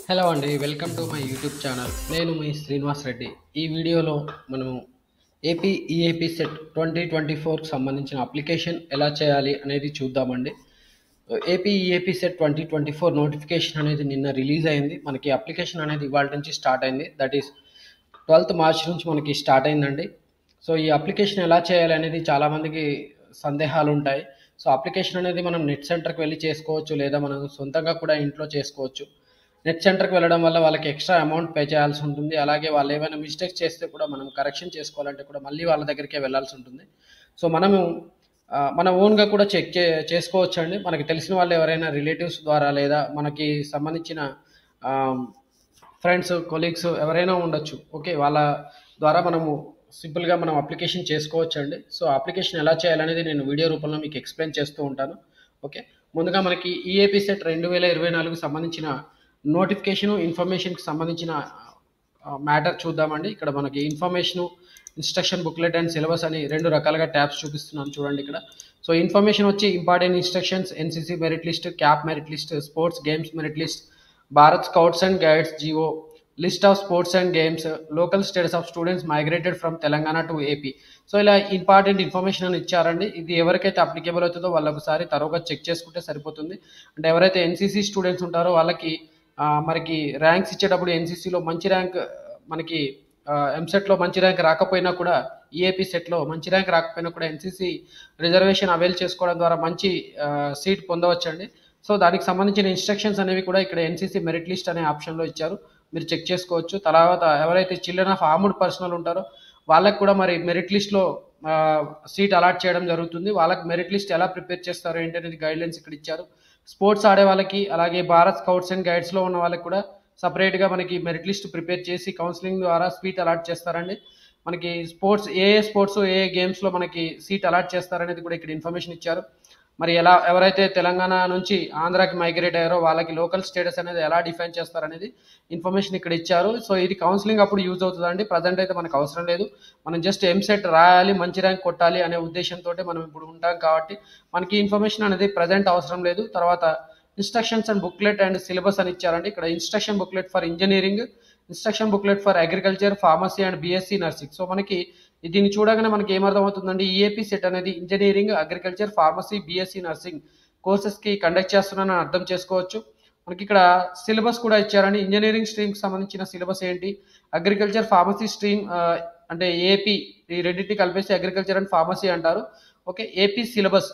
Hello అండి. Welcome to my YouTube channel. నేను మీ శ్రీనివాస్ రెడ్డి. ఈ వీడియోలో మనము ఏపీ ఈఏపీ సెట్ 2024కి సంబంధించిన అప్లికేషన్ ఎలా చేయాలి అనేది చూద్దామండి. ఏపీ ఈఏపీ సెట్ 2024 నోటిఫికేషన్ అనేది నిన్న రిలీజ్ అయింది. మనకి అప్లికేషన్ అనేది ఇవాళ నుంచి స్టార్ట్ అయింది. దట్ ఈస్ 12th మార్చ్ నుంచి మనకి స్టార్ట్ అయిందండి. సో ఈ అప్లికేషన్ ఎలా చేయాలి అనేది చాలామందికి సందేహాలు ఉంటాయి. సో అప్లికేషన్ అనేది మనం నెట్ సెంటర్కి వెళ్ళి చేసుకోవచ్చు, లేదా మనం సొంతంగా కూడా ఇంట్లో చేసుకోవచ్చు. నెట్ సెంటర్కి వెళ్ళడం వల్ల వాళ్ళకి ఎక్స్ట్రా అమౌంట్ పే చేయాల్సి ఉంటుంది. అలాగే వాళ్ళు ఏమైనా మిస్టేక్స్ చేస్తే కూడా మనం కరెక్షన్ చేసుకోవాలంటే కూడా మళ్ళీ వాళ్ళ దగ్గరికే వెళ్ళాల్సి ఉంటుంది. సో మనము మన ఓన్గా కూడా చేసుకోవచ్చు అండి. మనకి తెలిసిన వాళ్ళు ఎవరైనా రిలేటివ్స్ ద్వారా, లేదా మనకి సంబంధించిన ఫ్రెండ్స్, కొలీగ్స్ ఎవరైనా ఉండొచ్చు. ఓకే, వాళ్ళ ద్వారా మనము సింపుల్గా మనం అప్లికేషన్ చేసుకోవచ్చు అండి. సో అప్లికేషన్ ఎలా చేయాలనేది నేను వీడియో రూపంలో మీకు ఎక్స్ప్లెయిన్ చేస్తూ ఉంటాను. ఓకే, ముందుగా మనకి ఈఏపీ సెట్ 2024కి సంబంధించిన నోటిఫికేషను, ఇన్ఫర్మేషన్కి సంబంధించిన మ్యాటర్ చూద్దామండి. ఇక్కడ మనకి information, instruction booklet and syllabus అని రెండు రకాలుగా ట్యాబ్స్ చూపిస్తున్నాను చూడండి ఇక్కడ. సో ఇన్ఫర్మేషన్ వచ్చి important instructions, NCC merit list, CAP merit list, sports games merit list, Bharat scouts and guides GO, list of sports and games, local status of students migrated from Telangana to AP. So ఇలా important information అని ఇచ్చారండి. ఇది ఎవరికైతే applicable అవుతుందో వాళ్ళు ఒకసారి తరోగా check చేసుకుంటే సరిపోతుంది. అంటే ఎవరైతే ఎన్సీసీ స్టూడెంట్స్ ఉంటారో వాళ్ళకి మనకి ర్యాంక్స్ ఇచ్చేటప్పుడు ఎన్సీసీలో మంచి ర్యాంక్, మనకి ఎంసెట్లో మంచి ర్యాంక్ రాకపోయినా కూడా, ఈఏపీ సెట్లో మంచి ర్యాంక్ రాకపోయినా కూడా ఎన్సీసీ రిజర్వేషన్ అవైల్ చేసుకోవడం ద్వారా మంచి సీట్ పొందవచ్చండి. సో దానికి సంబంధించిన ఇన్స్ట్రక్షన్స్ అనేవి కూడా ఇక్కడ ఎన్సీసీ మెరిట్ లిస్ట్ అనే ఆప్షన్లో ఇచ్చారు, మీరు చెక్ చేసుకోవచ్చు. తర్వాత ఎవరైతే చిల్డ్రన్ ఆఫ్ ఆర్మ్డ్ పర్సనల్ ఉంటారో వాళ్ళకి కూడా మరి మెరిట్ లిస్ట్లో సీట్ అలాట్ చేయడం జరుగుతుంది. వాళ్ళకి మెరిట్ లిస్ట్ ఎలా ప్రిపేర్ చేస్తారు ఏంటి అనేది గైడ్లైన్స్ ఇక్కడ ఇచ్చారు. స్పోర్ట్స్ ఆడే వాళ్ళకి, అలాగే భారత్ స్కౌట్స్ అండ్ గైడ్స్లో ఉన్న వాళ్ళకి కూడా సపరేట్గా మనకి మెరిట్ లిస్ట్ ప్రిపేర్ చేసి కౌన్సిలింగ్ ద్వారా సీట్ అలాట్ చేస్తారండి. మనకి స్పోర్ట్స్ ఏ గేమ్స్లో మనకి సీట్ అలాట్ చేస్తారనేది కూడా ఇక్కడ ఇన్ఫర్మేషన్ ఇచ్చారు. మరి ఎవరైతే తెలంగాణ నుంచి ఆంధ్రాకి మైగ్రేట్ అయ్యారో వాళ్ళకి లోకల్ స్టేటస్ అనేది ఎలా డిఫైన్ చేస్తారనేది ఇన్ఫర్మేషన్ ఇక్కడ ఇచ్చారు. సో ఇది కౌన్సిలింగ్ అప్పుడు యూజ్ అవుతుందండి. ప్రజెంట్ అయితే మనకు అవసరం లేదు. మనం జస్ట్ ఎంసెట్ రాయాలి, మంచి ర్యాంక్ కొట్టాలి అనే ఉద్దేశంతో మనం ఇప్పుడు ఉంటాం కాబట్టి మనకి ఇన్ఫర్మేషన్ అనేది ప్రజెంట్ అవసరం లేదు. తర్వాత instructions and booklet and syllabus అని ఇచ్చారండి. ఇక్కడ instruction booklet for engineering, instruction booklet for agriculture, pharmacy and BSc nursing. So మనకి దీన్ని చూడగానే మనకి ఏమర్థమవుతుందండి, ఈఏపీ సెట్ అనేది engineering, agriculture, pharmacy, BSc nursing కోర్సెస్కి కండక్ట్ చేస్తున్నానని అర్థం చేసుకోవచ్చు. మనకి ఇక్కడ సిలబస్ కూడా ఇచ్చారండి. ఇంజనీరింగ్ స్ట్రీమ్కి సంబంధించిన సిలబస్ ఏంటి, అగ్రికల్చర్, ఫార్మసీ స్ట్రీమ్ అంటే ఏపీ, ఈ రెండింటిని కలిపేసి అగ్రికల్చర్ అండ్ ఫార్మసీ అంటారు. ఓకే, ఏపీ సిలబస్,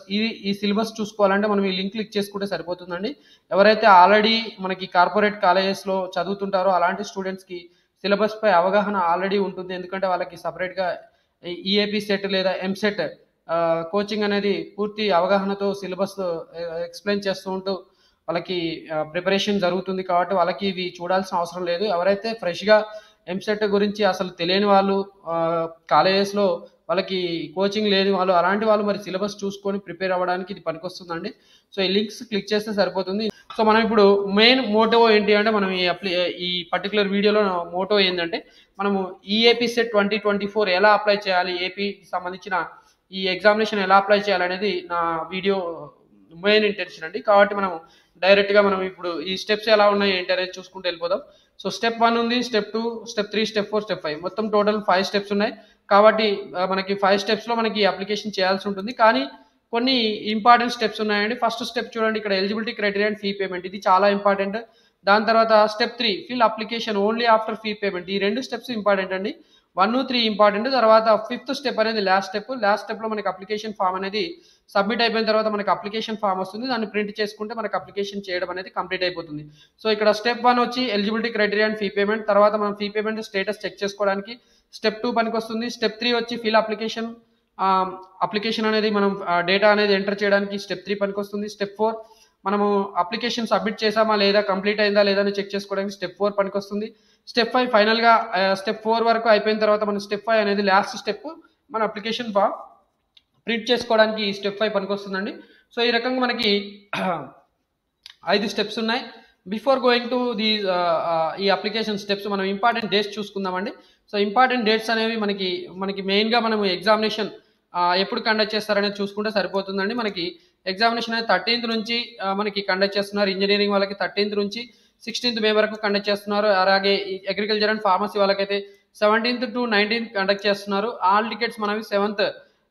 ఈ సిలబస్ చూసుకోవాలంటే మనం ఈ లింక్ క్లిక్ చేసుకుంటే సరిపోతుందండి. ఎవరైతే ఆల్రెడీ మనకి కార్పొరేట్ కాలేజెస్లో చదువుతుంటారో అలాంటి స్టూడెంట్స్కి సిలబస్పై అవగాహన ఆల్రెడీ ఉంటుంది. ఎందుకంటే వాళ్ళకి సపరేట్గా ఈఏపీ సెట్ లేదా ఎంసెట్ కోచింగ్ అనేది పూర్తి అవగాహనతో సిలబస్ ఎక్స్ప్లెయిన్ చేస్తూ ఉంటూ వాళ్ళకి ప్రిపరేషన్ జరుగుతుంది. కాబట్టి వాళ్ళకి ఇవి చూడాల్సిన అవసరం లేదు. ఎవరైతే ఫ్రెష్గా ఎంసెట్ గురించి అసలు తెలియని వాళ్ళు, కాలేజెస్లో వాళ్ళకి కోచింగ్ లేని వాళ్ళు, అలాంటి వాళ్ళు మరి సిలబస్ చూసుకొని ప్రిపేర్ అవ్వడానికి ఇది పనికొస్తుందండి. సో ఈ లింక్స్ క్లిక్ చేస్తే సరిపోతుంది. సో మనం ఇప్పుడు మెయిన్ మోటో ఏంటి అంటే, మనం ఈ పర్టికులర్ వీడియోలో మోటో ఏంటంటే, మనము ఈఏపీ సెట్ 2024 ఎలా అప్లై చేయాలి, ఏపీకి సంబంధించిన ఈ ఎగ్జామినేషన్ ఎలా అప్లై చేయాలనేది నా వీడియో మెయిన్ ఇంటెన్షన్ అండి. కాబట్టి మనం డైరెక్ట్గా మనం ఇప్పుడు ఈ స్టెప్స్ ఎలా ఉన్నాయి ఏంటి అనేది చూసుకుంటూ వెళ్ళిపోదాం. సో స్టెప్ 1 ఉంది, స్టెప్ 2, స్టెప్ 3, స్టెప్ 4, స్టెప్ 5, మొత్తం టోటల్ 5 స్టెప్స్ ఉన్నాయి. కాబట్టి మనకి 5 స్టెప్స్లో మనకి అప్లికేషన్ చేయాల్సి ఉంటుంది. కానీ కొన్ని ఇంపార్టెంట్ స్టెప్స్ ఉన్నాయండి. ఫస్ట్ స్టెప్ చూడండి, ఇక్కడ eligibility criteria and fee payment, ఇది చాలా ఇంపార్టెంట్. దాని తర్వాత step 3, fill application only after fee payment. ఈ రెండు స్టెప్స్ ఇంపార్టెంట్ అండి. 1, 3 ఇంపార్టెంట్. తర్వాత 5th స్టెప్ అనేది లాస్ట్ స్టెప్లో మనకి అప్లికేషన్ ఫామ్ అనేది సబ్మిట్ అయిపోయిన తర్వాత మనకి అప్లికేషన్ ఫామ్ వస్తుంది. దాన్ని ప్రింట్ చేసుకుంటే మనకి అప్లికేషన్ చేయడం అనేది కంప్లీట్ అయిపోతుంది. సో ఇక్కడ స్టెప్ 1 వచ్చి eligibility criteria and fee payment. తర్వాత మనం ఫీ పేమెంట్ స్టేటస్ చెక్ చేసుకోవడానికి స్టెప్ 2 పనికి వస్తుంది. స్టెప్ 3 వచ్చి ఫిల్ అప్లికేషన్ అనేది మనం డేటా అనేది ఎంటర్ చేయడానికి స్టెప్ 3 పనికి వస్తుంది. స్టెప్ 4 మనము అప్లికేషన్ సబ్మిట్ చేసామా లేదా, కంప్లీట్ అయిందా లేదా అని చెక్ చేసుకోవడానికి స్టెప్ 4 పనికి వస్తుంది. స్టెప్ 5 ఫైనల్గా స్టెప్ 4 వరకు అయిపోయిన తర్వాత మన స్టెప్ 5 అనేది లాస్ట్ స్టెప్, మన అప్లికేషన్ ఫామ్ ప్రింట్ చేసుకోవడానికి ఈ స్టెప్ 5 పనికి వస్తుందండి. సో ఈ రకంగా మనకి 5 స్టెప్స్ ఉన్నాయి. బిఫోర్ గోయింగ్ టు ఈ అప్లికేషన్ స్టెప్స్ మనం ఇంపార్టెంట్ డేట్స్ చూసుకుందామండి. సో ఇంపార్టెంట్ డేట్స్ అనేవి మనకి మెయిన్గా మనం ఎగ్జామినేషన్ ఎప్పుడు కండక్ట్ చేస్తారనేది చూసుకుంటే సరిపోతుందండి. మనకి ఎగ్జామినేషన్ అనేది 13th నుంచి మనకి కండక్ట్ చేస్తున్నారు. ఇంజనీరింగ్ వాళ్ళకి 13th నుంచి 16th మే వరకు కండక్ట్ చేస్తున్నారు. అలాగే అగ్రికల్చర్ అండ్ ఫార్మసీ వాళ్ళకైతే 17th to 19th కండక్ట్ చేస్తున్నారు. ఆల్ టికెట్స్ మనవి 7th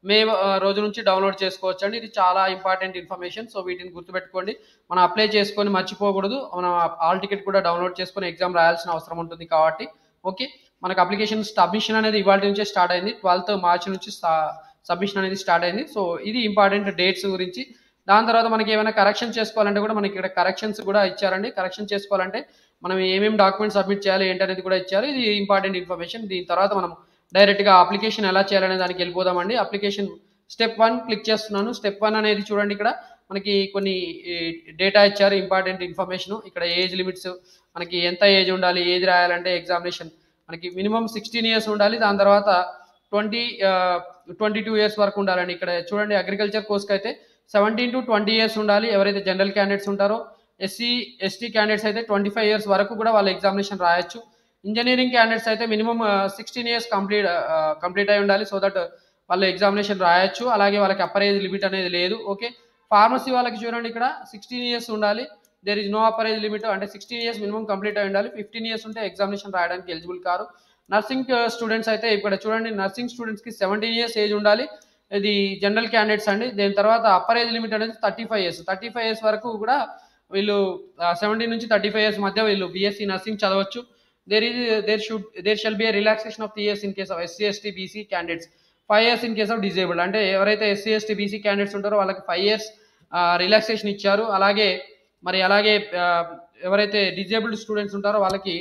మే రోజు నుంచి డౌన్లోడ్ చేసుకోవచ్చు అండి. ఇది చాలా ఇంపార్టెంట్ ఇన్ఫర్మేషన్. సో వీటిని గుర్తుపెట్టుకోండి. మనం అప్లై చేసుకొని మర్చిపోకూడదు. మనం ఆల్ టికెట్ కూడా డౌన్లోడ్ చేసుకొని ఎగ్జామ్ రాయాల్సిన అవసరం ఉంటుంది కాబట్టి ఓకే. మనకు అప్లికేషన్ సబ్మిషన్ అనేది ఇవాళ నుంచే స్టార్ట్ అయింది. 12th మార్చ్ నుంచి సబ్మిషన్ అనేది స్టార్ట్ అయింది. సో ఇది ఇంపార్టెంట్ డేట్స్ గురించి. దాని తర్వాత మనకి ఏమైనా కరెక్షన్ చేసుకోవాలంటే కూడా మనకి ఇక్కడ కరెక్షన్స్ కూడా ఇచ్చారండి. కరెక్షన్ చేసుకోవాలంటే మనం ఏమేమి డాక్యుమెంట్ సబ్మిట్ చేయాలి ఏంటనేది కూడా ఇచ్చారు. ఇది ఇంపార్టెంట్ ఇన్ఫర్మేషన్. దీని తర్వాత మనం డైరెక్ట్గా అప్లికేషన్ ఎలా చేయాలనే దానికి వెళ్ళిపోదామండి. అప్లికేషన్ స్టెప్ 1 క్లిక్ చేస్తున్నాను. స్టెప్ 1 అనేది చూడండి, ఇక్కడ మనకి కొన్ని డేటా ఇచ్చారు, ఇంపార్టెంట్ ఇన్ఫర్మేషన్. ఇక్కడ ఏజ్ లిమిట్స్, మనకి ఎంత ఏజ్ ఉండాలి, ఏజ్ రాయాలంటే ఎగ్జామినేషన్ మనకి మినిమం 16 ఇయర్స్ ఉండాలి. దాని తర్వాత 22 ఇయర్స్ వరకు ఉండాలండి. ఇక్కడ చూడండి, అగ్రికల్చర్ కోర్స్కి అయితే 17 to 20 ఇయర్స్ ఉండాలి. ఎవరైతే జనరల్ క్యాండిడేట్స్ ఉంటారో, SC/ST క్యాండిడేట్స్ అయితే 25 ఇయర్స్ వరకు కూడా వాళ్ళ ఎగ్జామినేషన్ రాయొచ్చు. ఇంజనీరింగ్ క్యాండిడేట్స్ అయితే మినిమం 16 ఇయర్స్ కంప్లీట్ అయి ఉండాలి. సో దట్ వాళ్ళు ఎగ్జామినేషన్ రాయొచ్చు. అలాగే వాళ్ళకి అప్పర్ ఏజ్ లిమిట్ అనేది లేదు. ఓకే. ఫార్మసీ వాళ్ళకి చూడండి, ఇక్కడ 16 ఇయర్స్ ఉండాలి. There is no upper age limit, అంటే 16 ఇయర్స్ మినిమం కంప్లీట్ అయి ఉండాలి. 15 ఇయర్స్ ఉంటే ఎగ్జామినేషన్ రాయడానికి ఎలిజిబుల్ కారు. నర్సింగ్ స్టూడెంట్స్ అయితే ఇక్కడ చూడండి, నర్సింగ్ స్టూడెంట్స్కి 17 ఇయర్స్ ఏజ్ ఉండాలి. ఇది జనరల్ క్యాండిడేట్స్ అండి. దీని తర్వాత అప్పర్ ఏజ్ లిమిట్ అనేది 35 ఇయర్స్. 35 ఇయర్స్ వరకు కూడా వీళ్ళు 17 నుంచి 35 ఇయర్స్ మధ్య వీళ్ళు బీఎస్సీ నర్సింగ్ చదవచ్చు. There shall be a relaxation of 3 years in case of SC/ST BC candidates, 5 years in case of disabled. అంటే ఎవరైతే SC/ST BC క్యాండిడేట్స్ ఉంటారో వాళ్ళకి 5 ఇయర్స్ రిలాక్సేషన్ ఇచ్చారు. అలాగే ఎవరైతే డిజేబుల్డ్ స్టూడెంట్స్ ఉంటారో వాళ్ళకి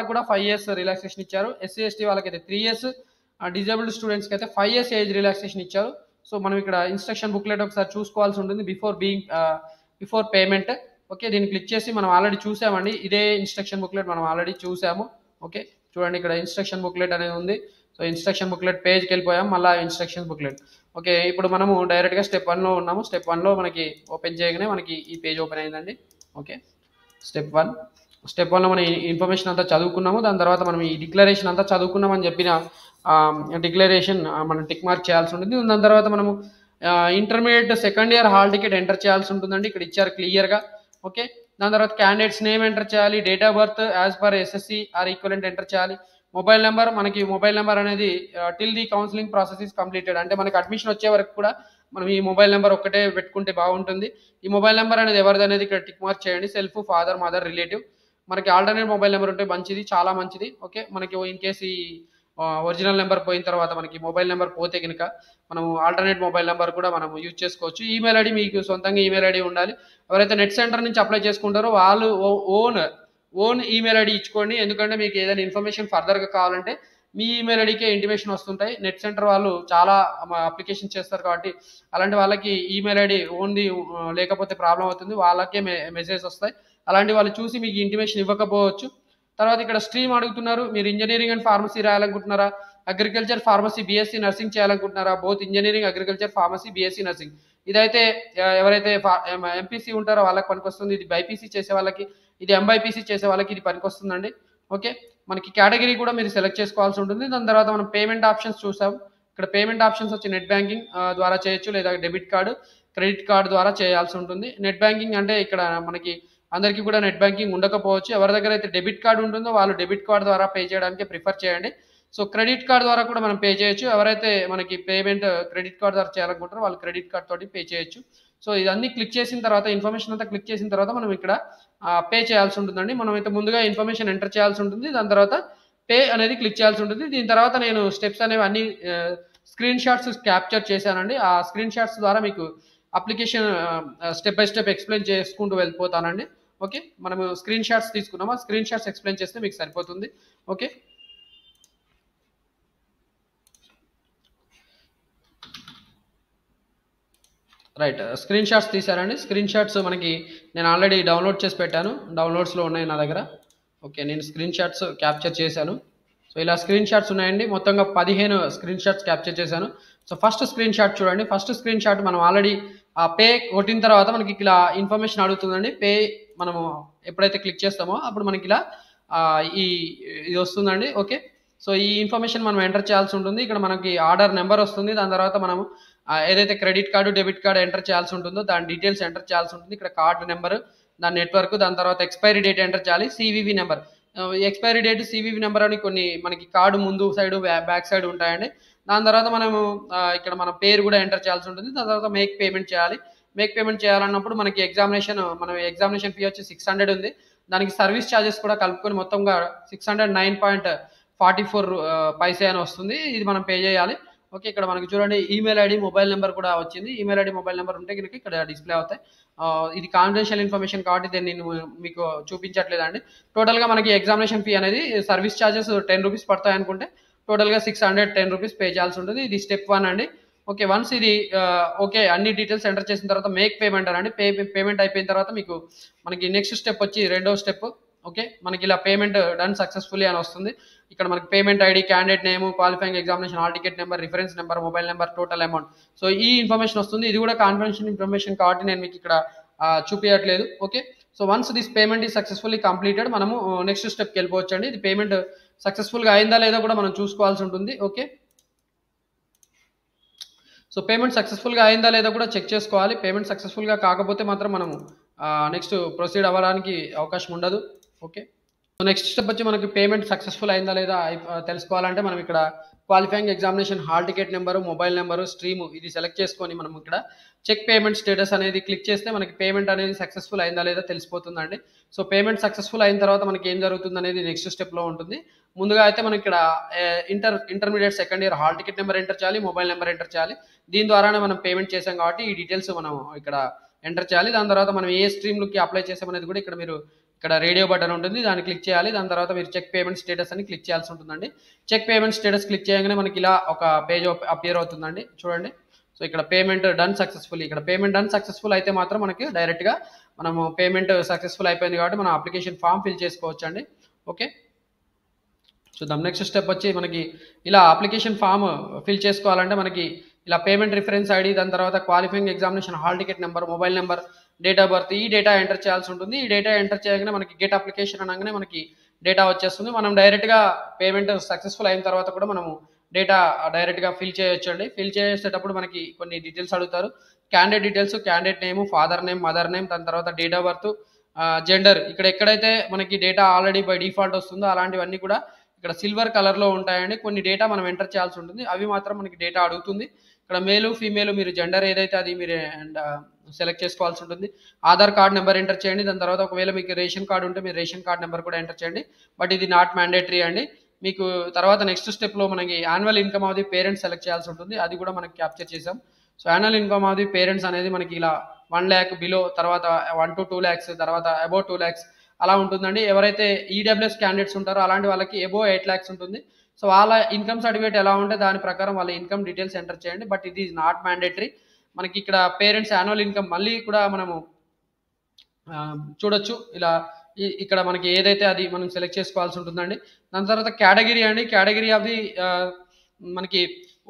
కూడా 5 ఇయర్స్ రిలాక్సేషన్ ఇచ్చారు. SC/ST వాళ్ళకైతే 3 ఇయర్స్, డిజేబుల్డ్ స్టూడెంట్స్కి అయితే 5 ఇయర్స్ ఏజ్ రిలాక్సేషన్ ఇచ్చారు. సో మనం ఇక్కడ ఇన్స్ట్రక్షన్ బుక్లెట్ ఒకసారి చూసుకోవాల్సి ఉంటుంది బిఫోర్ పేమెంట్. ఓకే. దీన్ని క్లిక్ చేసి మనం ఆల్రెడీ చూసామండి. ఇదే ఇన్స్ట్రక్షన్ బుక్లెట్ మనం ఆల్రెడీ చూసాము. ఓకే. చూడండి, ఇక్కడ ఇన్స్ట్రక్షన్ బుక్లెట్ అనేది ఉంది. సో ఇన్స్ట్రక్షన్ బుక్లెట్ పేజ్కి వెళ్ళిపోయాం, మళ్ళీ ఇన్స్ట్రక్షన్ బుక్లెట్. ఓకే. ఇప్పుడు మనము డైరెక్ట్గా స్టెప్ 1లో ఉన్నాము. స్టెప్ 1లో మనకి ఓపెన్ చేయగానే మనకి ఈ పేజ్ ఓపెన్ అయిందండి. ఓకే. స్టెప్ 1లో మనం ఇన్ఫర్మేషన్ అంతా చదువుకున్నాము. దాని తర్వాత మనం ఈ డిక్లరేషన్ అంతా చదువుకున్నామని చెప్పిన డిక్లరేషన్ మనం టిక్ మార్క్ చేయాల్సి ఉంటుంది. దాని తర్వాత మనము intermediate second year hall ticket enter చేయాల్సి ఉంటుందండి. ఇక్కడ ఇచ్చారు క్లియర్గా. ఓకే. దాని తర్వాత క్యాండిడేట్స్ నేమ్ ఎంటర్ చేయాలి. Date of birth as per SSC are equivalent enter చేయాలి. మొబైల్ నెంబర్, మనకి మొబైల్ నెంబర్ అనేది till the counselling process is completed, అంటే మనకి అడ్మిషన్ వచ్చే వరకు కూడా మనం ఈ మొబైల్ నెంబర్ ఒక్కటే పెట్టుకుంటే బాగుంటుంది. ఈ మొబైల్ నెంబర్ అనేది ఎవరిది అనేది ఇక్కడ టిక్ మార్క్ చేయండి. Self, father, mother, relative. మనకి ఆల్టర్నేట్ మొబైల్ నెంబర్ ఉంటే మంచిది, చాలా మంచిది. ఓకే. మనకి ఇన్ కేసు ఈ ఒరిజినల్ నెంబర్ పోయిన తర్వాత మనకి మొబైల్ నెంబర్ పోతే కనుక మనం ఆల్టర్నేట్ మొబైల్ నెంబర్ కూడా మనం యూజ్ చేసుకోవచ్చు. ఈమెయిల్ ఐడి, మీకు సొంతంగా ఈమెయిల్ ఐడి ఉండాలి. ఎవరైతే నెట్ సెంటర్ నుంచి అప్లై చేసుకుంటారో వాళ్ళు ఓన్ ఈమెయిల్ ఐడి ఇచ్చుకోండి. ఎందుకంటే మీకు ఏదైనా ఇన్ఫర్మేషన్ ఫర్దర్గా కావాలంటే మీ ఈమెయిల్ ఐడికే ఇంటిమేషన్ వస్తుంటాయి. నెట్ సెంటర్ వాళ్ళు చాలా అప్లికేషన్ చేస్తారు కాబట్టి అలాంటి వాళ్ళకి ఈమెయిల్ ఐడి ఓన్ది లేకపోతే ప్రాబ్లం అవుతుంది, వాళ్ళకే మెసేజ్ వస్తాయి. అలాంటి వాళ్ళు చూసి మీకు ఇంటిమేషన్ ఇవ్వకపోవచ్చు. తర్వాత ఇక్కడ స్ట్రీమ్ అడుగుతున్నారు. మీరు ఇంజనీరింగ్ అండ్ ఫార్మసీ రాయాలనుకుంటున్నారా, అగ్రికల్చర్, ఫార్మసీ, బీఎస్సీ నర్సింగ్ చేయాలనుకుంటున్నారా? Both engineering, agriculture, pharmacy, BSc nursing. ఇదైతే ఎవరైతే ఎంపీసీ ఉంటారో వాళ్ళకి పనికొస్తుంది. ఇది బైపీసీ చేసే వాళ్ళకి, ఇది ఎంబైపీసీ చేసే వాళ్ళకి ఇది పనికొస్తుందండి. ఓకే. మనకి కేటగిరీ కూడా మీరు సెలెక్ట్ చేసుకోవాల్సి ఉంటుంది. దాని తర్వాత మనం పేమెంట్ ఆప్షన్స్ చూసాం. ఇక్కడ పేమెంట్ ఆప్షన్స్ వచ్చి నెట్ బ్యాంకింగ్ ద్వారా చేయొచ్చు, లేదా డెబిట్ కార్డు, క్రెడిట్ కార్డు ద్వారా చేయాల్సి ఉంటుంది. నెట్ బ్యాంకింగ్ అంటే ఇక్కడ మనకి అందరికీ కూడా నెట్ బ్యాంకింగ్ ఉండకపోవచ్చు. ఎవరి దగ్గర అయితే డెబిట్ కార్డు ఉంటుందో వాళ్ళు డెబిట్ కార్డు ద్వారా పే చేయడానికి ప్రిఫర్ చేయండి. సో క్రెడిట్ కార్డు ద్వారా కూడా మనం పే చేయొచ్చు. ఎవరైతే మనకి పేమెంట్ క్రెడిట్ కార్డు ద్వారా చేయాలనుకుంటారో వాళ్ళు క్రెడిట్ కార్డ్ తోటి పే చేయొచ్చు. సో ఇదన్నీ క్లిక్ చేసిన తర్వాత, ఇన్ఫర్మేషన్ అంతా క్లిక్ చేసిన తర్వాత మనం ఇక్కడ పే చేయాల్సి ఉంటుందండి. మనం అయితే ముందుగా ఇన్ఫర్మేషన్ ఎంటర్ చేయాల్సి ఉంటుంది. దాని తర్వాత పే అనేది క్లిక్ చేయాల్సి ఉంటుంది. దీని తర్వాత నేను స్టెప్స్ అనేవి అన్ని స్క్రీన్ షాట్స్ క్యాప్చర్ చేశానండి. ఆ స్క్రీన్ షాట్స్ ద్వారా మీకు application step by step explain చేసుకుంటూ వెళ్ళిపోతానండి. ఓకే. మనము స్క్రీన్ షాట్స్ తీసుకున్నాము, ఆ స్క్రీన్ షాట్స్ ఎక్స్ప్లెయిన్ చేస్తే మీకు సరిపోతుంది. ఓకే. రైట్. స్క్రీన్ షాట్స్ తీసారండి. స్క్రీన్ షాట్స్ మనకి నేను ఆల్రెడీ డౌన్లోడ్ చేసి పెట్టాను, డౌన్లోడ్స్లో ఉన్నాయి నా దగ్గర. ఓకే. నేను స్క్రీన్ షాట్స్ క్యాప్చర్ చేశాను. సో ఇలా స్క్రీన్ షాట్స్ ఉన్నాయండి. మొత్తంగా 15 స్క్రీన్ షాట్స్ క్యాప్చర్ చేశాను. సో ఫస్ట్ స్క్రీన్ షాట్ చూడండి. ఫస్ట్ స్క్రీన్ షాట్ మనం ఆల్రెడీ ఆ పే కొట్టిన తర్వాత మనకి ఇలా ఇన్ఫర్మేషన్ అడుగుతుందండి. పే మనము ఎప్పుడైతే క్లిక్ చేస్తామో అప్పుడు మనకి ఇలా ఇది వస్తుందండి. ఓకే. సో ఈ ఇన్ఫర్మేషన్ మనం ఎంటర్ చేయాల్సి ఉంటుంది. ఇక్కడ మనకి ఆర్డర్ నెంబర్ వస్తుంది. దాని తర్వాత మనము ఏదైతే credit card, debit card enter చేయాల్సి ఉంటుందో దాని డీటెయిల్స్ ఎంటర్ చేయాల్సి ఉంటుంది. ఇక్కడ కార్డు నెంబర్, దాని నెట్వర్క్, దాని తర్వాత ఎక్స్పైరీ డేట్ ఎంటర్ చేయాలి, CVV number. Expiry date, CVV number అని కొన్ని మనకి కార్డు ముందు సైడ్ బ్యాక్ సైడ్ ఉంటాయండి. దాని తర్వాత మనము ఇక్కడ మన పేరు కూడా ఎంటర్ చేయాల్సి ఉంటుంది. దాని తర్వాత మేక్ పేమెంట్ చేయాలి. మేక్ పేమెంట్ చేయాలన్నప్పుడు మనకి మన ఎగ్జామినేషన్ ఫీ వచ్చి 600 ఉంది. దానికి సర్వీస్ ఛార్జెస్ కూడా కలుపుకొని మొత్తంగా 609.44 పైసే అని వస్తుంది. ఇది మనం పే చేయాలి. ఓకే, ఇక్కడ మనకి చూడండి ఈమెయిల్ ఐడి, మొబైల్ నెంబర్ కూడా వచ్చింది. ఈమెయిల్ ఐడి, మొబైల్ నెంబర్ ఉంటే కనుక ఇక్కడ డిస్ప్లే అవుతాయి. ఇది కాన్ఫిడెన్షియల్ ఇన్ఫర్మేషన్ కాబట్టి దీన్ని నేను మీకు చూపించట్లేదండి. టోటల్గా మనకి ఎగ్జామినేషన్ ఫీ అనేది సర్వీస్ ఛార్జెస్ 10 రూపీస్ పడతాయి అనుకుంటే టోటల్గా 610 రూపీస్ పే చేయాల్సి ఉంటుంది. ఇది స్టెప్ 1 అండి. ఓకే, వన్స్ ఇది ఓకే అన్ని డీటెయిల్స్ ఎంటర్ చేసిన తర్వాత మేక్ పేమెంట్ అనండి. పేమెంట్ అయిపోయిన తర్వాత మనకి నెక్స్ట్ స్టెప్ వచ్చి రెండో స్టెప్. ఓకే, మనకి ఇలా పేమెంట్ డన్ సక్సెస్ఫుల్లీ అని వస్తుంది. ఇక్కడ మనకి payment ID, candidate name, qualifying examination hall ticket number, reference number, mobile number, total amount. So ఈ ఇన్ఫర్మేషన్ వస్తుంది. ఇది కూడా కాన్ఫిడెన్షియల్ ఇన్ఫర్మేషన్ కాబట్టి నేను మీకు ఇక్కడ చూపించట్లేదు. Okay, so once this payment ఈ సక్సెస్ఫుల్లీ కంప్లీటెడ్ మనము నెక్స్ట్ స్టెప్కి వెళ్ళిపోవచ్చు అండి. ఇది పేమెంట్ సక్సెస్ఫుల్గా అయిందా లేదా కూడా మనం చూసుకోవాల్సి ఉంటుంది. ఓకే, సో పేమెంట్ సక్సెస్ఫుల్గా అయిందా లేదా కూడా చెక్ చేసుకోవాలి. పేమెంట్ సక్సెస్ఫుల్గా కాకపోతే మాత్రం మనము నెక్స్ట్ ప్రొసీడ్ అవ్వడానికి అవకాశం ఉండదు. ఓకే, సో నెక్స్ట్ స్టెప్ వచ్చి మనకి పేమెంట్ సక్సెస్ఫుల్ అయిందా లేదా తెలుసుకోవాలంటే మనం ఇక్కడ qualifying examination hall ticket number, mobile number, stream ఇది సెలెక్ట్ చేసుకొని మనం ఇక్కడ చెక్ పేమెంట్ స్టేటస్ అనేది క్లిక్ చేస్తే మనకి పేమెంట్ అనేది సక్సెస్ఫుల్ అయిందా లేదా తెలిసిపోతుందండి. సో పేమెంట్ సక్సెస్ఫుల్ అయిన తర్వాత మనకి ఏం జరుగుతుంది అనేది నెక్స్ట్ స్టెప్లో ఉంటుంది. ముందుగా అయితే మనం ఇక్కడ intermediate second year hall ticket number enter చేయాలి, మొబైల్ నెంబర్ ఎంటర్ చేయాలి. దీని ద్వారానే మనం పేమెంట్ చేసాం కాబట్టి ఈ డీటెయిల్స్ మనం ఇక్కడ ఎంటర్ చేయాలి. దాని తర్వాత మనం ఏ స్ట్రీమ్కి అప్లై చేసామనేది కూడా ఇక్కడ రేడియో బటన్ ఉంటుంది, దాన్ని క్లిక్ చేయాలి. దాని తర్వాత మీరు చెక్ పేమెంట్ స్టేటస్ అని క్లిక్ చేయాల్సి ఉంటుందండి. చెక్ పేమెంట్ స్టేటస్ క్లిక్ చేయగానే మనకి ఇలా ఒక పేజ్ అపియర్ అవుతుందండి. చూడండి, సో ఇక్కడ పేమెంట్ డన్ సక్సెస్ఫుల్. ఇక్కడ పేమెంట్ డన్ సక్సెస్ఫుల్ అయితే మాత్రం మనకి డైరెక్ట్గా మనము పేమెంట్ సక్సెస్ఫుల్ అయిపోయింది కాబట్టి మనం అప్లికేషన్ ఫామ్ ఫిల్ చేసుకోవచ్చు అండి. ఓకే, చూద్దాం. నెక్స్ట్ స్టెప్ వచ్చి మనకి ఇలా అప్లికేషన్ ఫామ్ ఫిల్ చేసుకోవాలంటే మనకి ఇలా పేమెంట్ రిఫరెన్స్ ఐడి, దాని తర్వాత qualifying examination hall ticket number, mobile number, date of birth, ఈ డేటా ఎంటర్ చేయాల్సి ఉంటుంది. ఈ డేటా ఎంటర్ చేయగానే మనకి గెట్ అప్లికేషన్ అనగానే మనకి డేటా వచ్చేస్తుంది. మనం డైరెక్ట్గా పేమెంట్ సక్సెస్ఫుల్ అయిన తర్వాత కూడా మనము డేటా డైరెక్ట్గా ఫిల్ చేయొచ్చు అండి. ఫిల్ చేసేటప్పుడు మనకి కొన్ని డీటెయిల్స్ అడుగుతారు. Candidate details, candidate name, father name, mother name, దాని తర్వాత డేట్ ఆఫ్ బర్త్, జెండర్. ఇక్కడ ఎక్కడైతే మనకి డేటా ఆల్రెడీ బై డిఫాల్ట్ వస్తుందో అలాంటివన్నీ కూడా ఇక్కడ సిల్వర్ కలర్లో ఉంటాయండి. కొన్ని డేటా మనం ఎంటర్ చేయాల్సి ఉంటుంది, అవి మాత్రం మనకి డేటా అడుగుతుంది. ఇక్కడ మేలు ఫీమేల్ మీరు జెండర్ ఏదైతే అది మీరు సెలెక్ట్ చేసుకోవాల్సి ఉంటుంది. ఆధార్ కార్డ్ నెంబర్ ఎంటర్ చేయండి. దాని తర్వాత ఒకవేళ మీకు రేషన్ కార్డు ఉంటే మీరు రేషన్ కార్డ్ నెంబర్ కూడా ఎంటర్ చేయండి. బట్ ఇది నాట్ మ్యాండేటరీ అండి. మీకు తర్వాత నెక్స్ట్ స్టెప్లో మనకి annual income of the parents select చేయాల్సి ఉంటుంది. అది కూడా మనకి క్యాప్చర్ చేసాం. So annual income of the parents అనేది మనకి ఇలా 1 lakh బిలో, తర్వాత 1 to 2 lakhs, తర్వాత అబౌవ్ 2 lakhs అలా ఉంటుందండి. ఎవరైతే ఈడబ్ల్యూఎస్ క్యాండిడేట్స్ ఉంటారో అలాంటి వాళ్ళకి అబౌవ్ 8 lakhs ఉంటుంది. సో వాళ్ళ ఇన్కమ్ సర్టిఫికేట్ ఎలా ఉంటే దాని ప్రకారం వాళ్ళ ఇన్కమ్ డీటెయిల్స్ ఎంటర్ చేయండి. బట్ ఇది ఈజ్ నాట్ మ్యాండేటరీ. మనకి ఇక్కడ పేరెంట్స్ యాన్యువల్ ఇన్కమ్ మళ్ళీ కూడా మనము చూడొచ్చు. ఇలా ఇక్కడ మనకి ఏదైతే అది మనం సెలెక్ట్ చేసుకోవాల్సి ఉంటుందండి. దాని తర్వాత కేటగిరీ అండి. కేటగిరీ ఆఫ్ ది మనకి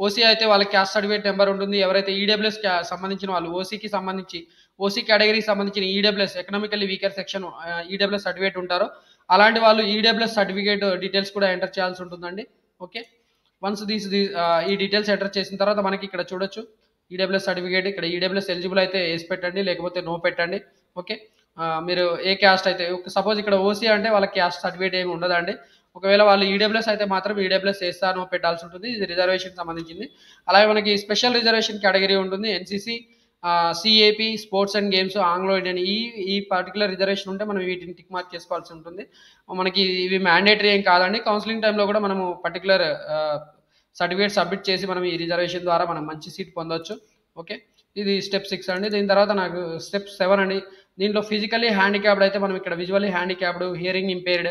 ఓసీ అయితే వాళ్ళ క్యాస్ట్ సర్టిఫికేట్ నెంబర్ ఉంటుంది. ఎవరైతే ఈడబ్ల్యూఎస్ సంబంధించిన వాళ్ళు ఓసీకి సంబంధించి ఓసీ కేటగిరీకి సంబంధించిన EWS economically weaker section EWS certificate ఉంటారో అలాంటి వాళ్ళు ఈడబ్ల్యూఎస్ సర్టిఫికేట్ డీటెయిల్స్ కూడా ఎంటర్ చేయాల్సి ఉంటుందండి. ఓకే, వన్స్ ఈ డీటెయిల్స్ ఎంటర్ చేసిన తర్వాత మనకి ఇక్కడ చూడొచ్చు ఈడబ్ల్యూఎస్ సర్టిఫికేట్. ఇక్కడ ఈడబ్ల్యూఎస్ ఎలిజిబుల్ అయితే ఎస్ పెట్టండి, లేకపోతే నో పెట్టండి. ఓకే, మీరు ఏ క్యాస్ట్ అయితే సపోజ్ ఇక్కడ ఓసీ అంటే వాళ్ళకి క్యాస్ట్ సర్టిఫికేట్ ఏమి ఉండదండి. ఒకవేళ వాళ్ళు ఈడబ్ల్యూఎస్ అయితే మాత్రం ఈడబ్ల్యూఎస్ ఎస్ఆర్ నో పెట్టాల్సి ఉంటుంది. ఇది రిజర్వేషన్ సంబంధించింది. అలాగే మనకి స్పెషల్ రిజర్వేషన్ కేటగిరీ ఉంటుంది. NCC, CAP, sports and games, Anglo Indian, ఈ పర్టికులర్ రిజర్వేషన్ ఉంటే మనం వీటిని టిక్ మార్క్ చేసుకోవాల్సి ఉంటుంది. మనకి ఇవి మ్యాండేటరీ ఏం కాదండి. కౌన్సిలింగ్ టైంలో కూడా మనము పర్టికులర్ సర్టిఫికేట్ సబ్మిట్ చేసి మనం ఈ రిజర్వేషన్ ద్వారా మనం మంచి సీట్ పొందొచ్చు. ఓకే, ఇది స్టెప్ 6 అండి. దీని తర్వాత నాకు స్టెప్ 7 అండి. దీంట్లో ఫిజికల్లీ హ్యాండిక్యాప్డ్ అయితే మనం ఇక్కడ visually handicapped, hearing impaired,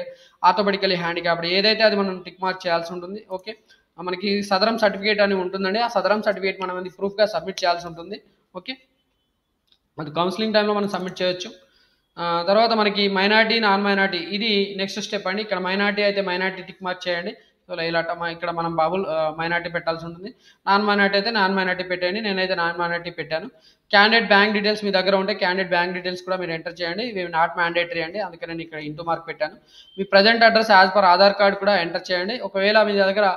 orthopaedically handicapped ఏదైతే అది మనం టిక్ మార్క్ చేయాల్సి ఉంటుంది. ఓకే, మనకి సదరం సర్టిఫికేట్ అని ఉంటుందండి. ఆ సదరం సర్టిఫికేట్ మనం అది ప్రూఫ్గా సబ్మిట్ చేయాల్సి ఉంటుంది. ఓకే, అది కౌన్సిలింగ్ టైంలో మనం సబ్మిట్ చేయొచ్చు. తర్వాత మనకి మైనార్టీ, నాన్ మైనార్టీ ఇది నెక్స్ట్ స్టెప్ అండి. ఇక్కడ మైనార్టీ అయితే మైనార్టీ టిక్ మార్క్ చేయండి. సో ఇలా ఇక్కడ మనం మైనార్టీ పెట్టాల్సి ఉంటుంది. నాన్ మైనార్టీ అయితే నాన్ మైనార్టీ పెట్టండి. నేనైతే నాన్ మైనార్టీ పెట్టాను. క్యాండిడేట్ బ్యాంక్ డీటెయిల్స్ మీ దగ్గర ఉంటే క్యాండిడేట్ బ్యాంక్ డీటెయిల్స్ కూడా మీరు ఎంటర్ చేయండి. ఇవి నాట్ మ్యాండేటరీ అండి, అందుకే నేను ఇక్కడ ఇంటూ మార్క్ పెట్టాను. మీ present address as per Aadhaar card కూడా ఎంటర్ చేయండి. ఒకవేళ మీ దగ్గర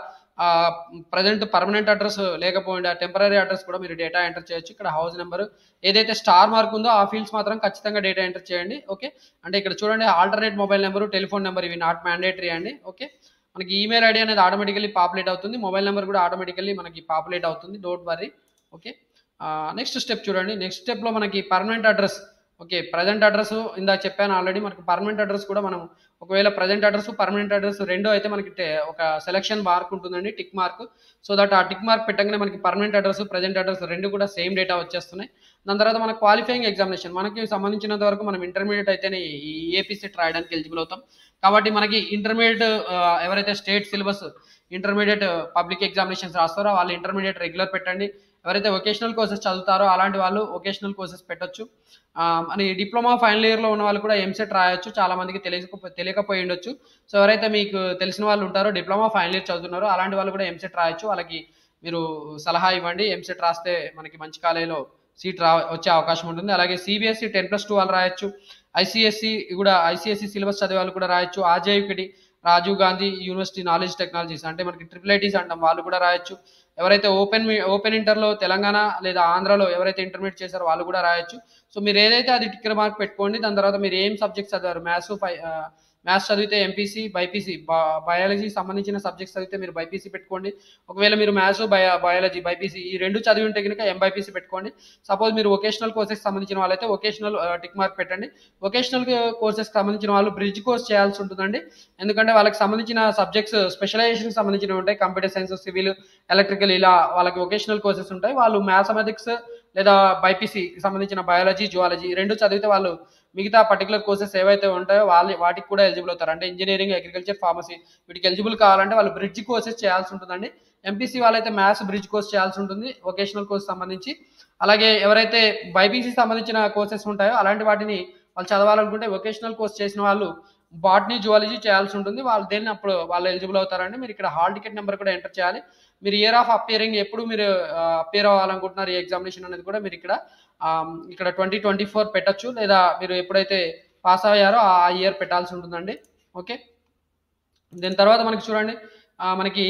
ప్రజెంట్ పర్మనెంట్ అడ్రస్ లేకపోయిండే టెంపరరీ అడ్రస్ కూడా మీరు డేటా ఎంటర్ చేయొచ్చు. ఇక్కడ హౌస్ నెంబర్ ఏదైతే స్టార్ మార్క్ ఉందో ఆ ఫీల్డ్స్ మాత్రం ఖచ్చితంగా డేటా ఎంటర్ చేయండి. ఓకే, అంటే ఇక్కడ చూడండి alternate mobile number, telephone number ఇవి నాట్ మ్యాండేటరీ అండి. ఓకే, మనకి ఈమెయిల్ ఐడి అనేది ఆటోమేటికల్లీ పాపులేట్ అవుతుంది, మొబైల్ నెంబర్ కూడా ఆటోమేటికల్లీ మనకి పాపులేట్ అవుతుంది, don't worry. Okay, next step చూడండి. నెక్స్ట్ స్టెప్లో మనకి permanent address. Okay, present address ఇందాక చెప్పాను ఆల్రెడీ, మనకి పర్మనెంట్ అడ్రస్ కూడా మనం ఒకవేళ ప్రజెంట్ అడ్రస్ పర్మనెంట్ అడ్రస్ రెండు అయితే మనకి ఒక సెలక్షన్ మార్క్ ఉంటుందండి, టిక్ మార్క్. సో దట్ ఆ టిక్ మార్క్ పెట్టగానే మనకి పర్మనెంట్ అడ్రస్ ప్రజెంట్ అడ్రస్ రెండు కూడా సేమ్ డేటా వచ్చేస్తున్నాయి. దాని తర్వాత మన క్వాలిఫైయింగ్ ఎగ్జామినేషన్ మనకి సంబంధించినంత వరకు మనం ఇంటర్మీడియట్ అయితేనే ఈ ఏపీ సెట్ రాయడానికి ఎలిజిబుల్ అవుతాం. కాబట్టి మనకి ఇంటర్మీడియట్ ఎవరైతే state syllabus intermediate public examinations రాస్తారో వాళ్ళు ఇంటర్మీడియట్ రెగ్యులర్ పెట్టండి. ఎవరైతే వొకేషనల్ కోర్సెస్ చదువుతారో అలాంటి వాళ్ళు వొకేషనల్ కోర్సెస్ పెట్టొచ్చు. అని డిప్లొమా ఫైనల్ ఇయర్లో ఉన్న వాళ్ళు కూడా ఎంసెట్ రాయొచ్చు. చాలా మందికి తెలియకపోయి ఉండొచ్చు. సో ఎవరైతే మీకు తెలిసిన వాళ్ళు ఉంటారో డిప్లొమా ఫైనల్ ఇయర్ చదువుతున్నారో అలాంటి వాళ్ళు కూడా ఎంసెట్ రాయొచ్చు. వాళ్ళకి మీరు సలహా ఇవ్వండి, ఎంసెట్ రాస్తే మనకి మంచి కాలేజీలో సీట్ వచ్చే అవకాశం ఉంటుంది. అలాగే సిబిఎస్ఈ 10+2 వాళ్ళు రాయొచ్చు. ఐసిఎస్సి సిలబస్ చదివే వాళ్ళు కూడా రాయొచ్చు. RGUKT Rajiv Gandhi university knowledge technologies అంటే మనకి ట్రిపుల్ ఐటీస్ అంటాం, వాళ్ళు కూడా రాయొచ్చు. ఎవరైతే ఓపెన్ ఇంటర్లో తెలంగాణ లేదా ఆంధ్రాలో ఎవరైతే ఇంటర్మీడియట్ చేశారో వాళ్ళు కూడా రాయొచ్చు. సో మీరు ఏదైతే అది టిక్ మార్క్ పెట్టుకోండి. దాని తర్వాత మీరు ఏం సబ్జెక్ట్స్ చదివారు, మ్యాథ్స్ చదివితే ఎంపీసీ, బైపీసీ, బయాలజీ సంబంధించిన సబ్జెక్ట్స్ చదివితే మీరు బైపీసీ పెట్టుకోండి. ఒకవేళ మీరు మ్యాథ్స్, బయాలజీ, బైపీసీ ఈ రెండు చదివి ఉంటే కనుక ఎంబైపీసీ పెట్టుకోండి. సపోజ్ మీరు వొకేషనల్ కోర్సెస్ సంబంధించిన వాళ్ళైతే వొకేషనల్ టిక్ మార్క్ పెట్టండి. వొకేషనల్ కోర్సెస్ సంబంధించిన వాళ్ళు బ్రిడ్జ్ కోర్స్ చేయాల్సి ఉంటుందండి. ఎందుకంటే వాళ్ళకి సంబంధించిన సబ్జెక్ట్స్ స్పెషలైజేషన్ సంబంధించినవి ఉంటాయి, కంప్యూటర్ సైన్స్, సివిల్, ఎలక్ట్రికల్ ఇలా వాళ్ళకి వొకేషనల్ కోర్సెస్ ఉంటాయి. వాళ్ళు మ్యాథమెటిక్స్ లేదా బైపీసీ సంబంధించిన బయాలజీ, జువాలజీ రెండు చదివితే వాళ్ళు మిగతా పర్టికులర్ కోర్సెస్ ఏవైతే ఉంటాయో వాటికి కూడా ఎలిజిబుల్ అవుతారు. అంటే ఇంజనీరింగ్, అగ్రికల్చర్, ఫార్మసీ వీటికి ఎలిజిబుల్ కావాలంటే వాళ్ళు బ్రిడ్జ్ కోర్సెస్ చేయాల్సి ఉంటుందండి. ఎంపీసీ వాళ్ళైతే మ్యాథ్స్ బ్రిడ్జ్ కోర్స్ చేయాల్సి ఉంటుంది వొకేషనల్ కోర్స్ సంబంధించి. అలాగే ఎవరైతే బైపీసీ సంబంధించిన కోర్సెస్ ఉంటాయో అలాంటి వాటిని వాళ్ళు చదవాలనుకుంటే వొకేషనల్ కోర్స్ చేసిన వాళ్ళు బాటనీ, జువాలజీ చేయాల్సి ఉంటుంది. అప్పుడు వాళ్ళు ఎలిజిబుల్ అవుతారండి. మీరు ఇక్కడ హాల్ టికెట్ నెంబర్ కూడా ఎంటర్ చేయాలి. మీరు ఇయర్ ఆఫ్ అపియరింగ్ ఎప్పుడు మీరు అపియర్ అవ్వాలనుకుంటున్నారు ఈ ఎగ్జామినేషన్ అనేది కూడా మీరు ఇక్కడ 2024 పెట్టొచ్చు, లేదా మీరు ఎప్పుడైతే పాస్ అయ్యారో ఆ ఇయర్ పెట్టాల్సి ఉంటుందండి. ఓకే, దీని తర్వాత మనకి చూడండి మనకి